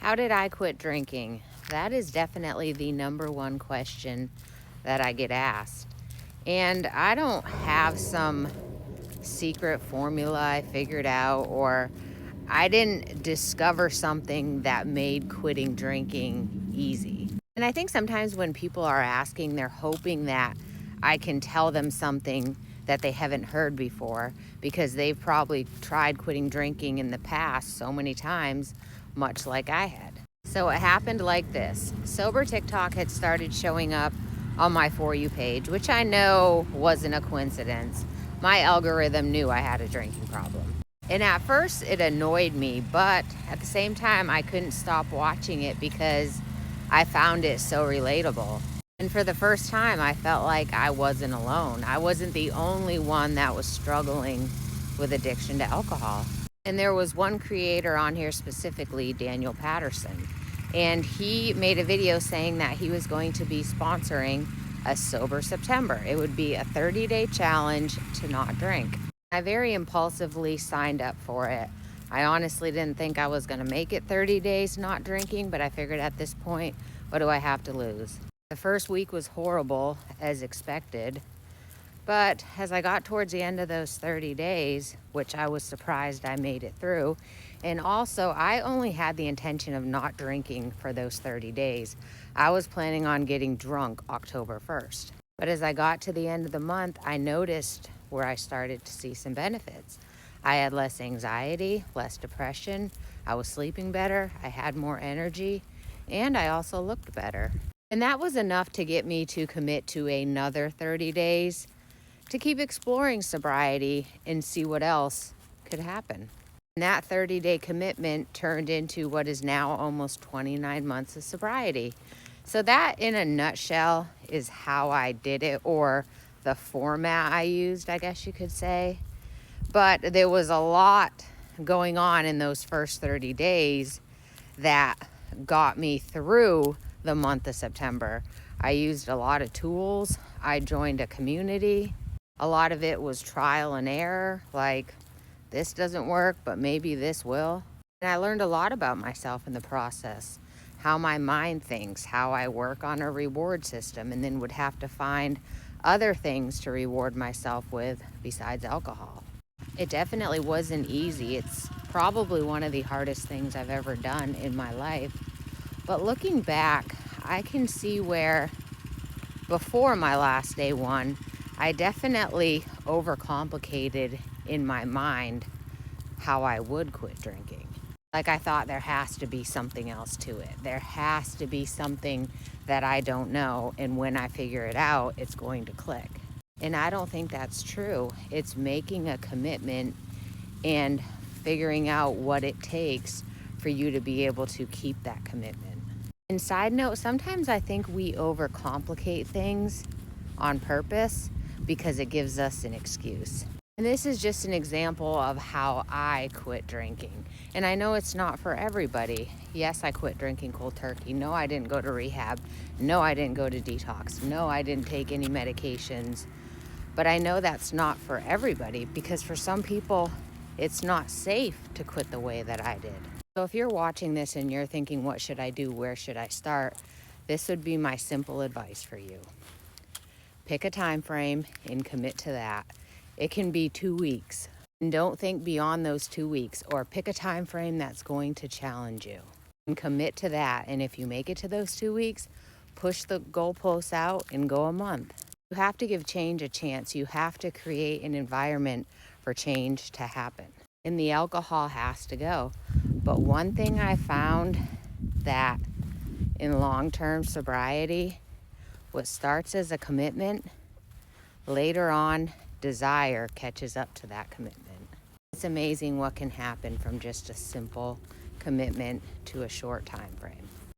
How did I quit drinking? That is definitely the number one question that I get asked. And I don't have some secret formula I figured out, or I didn't discover something that made quitting drinking easy. And I think sometimes when people are asking, they're hoping that I can tell them something that they haven't heard before, because they've probably tried quitting drinking in the past so many times, much like I had. So it happened like this. Sober TikTok had started showing up on my For You page, which I know wasn't a coincidence. My algorithm knew I had a drinking problem. And at first it annoyed me, but at the same time I couldn't stop watching it because I found it so relatable. And for the first time I felt like I wasn't alone. I wasn't the only one that was struggling with addiction to alcohol. And there was one creator on here specifically, Daniel Patterson, and he made a video saying that he was going to be sponsoring a Sober September. It would be a 30-day challenge to not drink. I very impulsively signed up for it. I honestly didn't think I was going to make it 30 days not drinking, but I figured at this point, what do I have to lose? The first week was horrible, as expected. But as I got towards the end of those 30 days, which I was surprised I made it through, and also I only had the intention of not drinking for those 30 days. I was planning on getting drunk October 1st. But as I got to the end of the month, I noticed where I started to see some benefits. I had less anxiety, less depression, I was sleeping better, I had more energy, and I also looked better. And that was enough to get me to commit to another 30 days to keep exploring sobriety and see what else could happen. And that 30-day commitment turned into what is now almost 29 months of sobriety. So that, in a nutshell, is how I did it, or the format I used, I guess you could say. But there was a lot going on in those first 30 days that got me through the month of September. I used a lot of tools. I joined a community. A lot of it was trial and error, like this doesn't work, but maybe this will. And I learned a lot about myself in the process, how my mind thinks, how I work on a reward system, and then would have to find other things to reward myself with besides alcohol. It definitely wasn't easy. It's probably one of the hardest things I've ever done in my life. But looking back, I can see where before my last day one, I definitely overcomplicated in my mind how I would quit drinking. Like I thought there has to be something else to it. There has to be something that I don't know, and when I figure it out, it's going to click. And I don't think that's true. It's making a commitment and figuring out what it takes for you to be able to keep that commitment. And side note, sometimes I think we overcomplicate things on purpose because it gives us an excuse. And this is just an example of how I quit drinking. And I know it's not for everybody. Yes, I quit drinking cold turkey. No, I didn't go to rehab. No, I didn't go to detox. No, I didn't take any medications. But I know that's not for everybody, because for some people, it's not safe to quit the way that I did. So if you're watching this and you're thinking, what should I do? Where should I start? This would be my simple advice for you. Pick a time frame and commit to that. It can be 2 weeks. And don't think beyond those 2 weeks, or pick a time frame that's going to challenge you. And commit to that. And if you make it to those 2 weeks, push the goalposts out and go a month. You have to give change a chance. You have to create an environment for change to happen. And the alcohol has to go. But one thing I found, that in long-term sobriety, what starts as a commitment, later on, desire catches up to that commitment. It's amazing what can happen from just a simple commitment to a short time frame.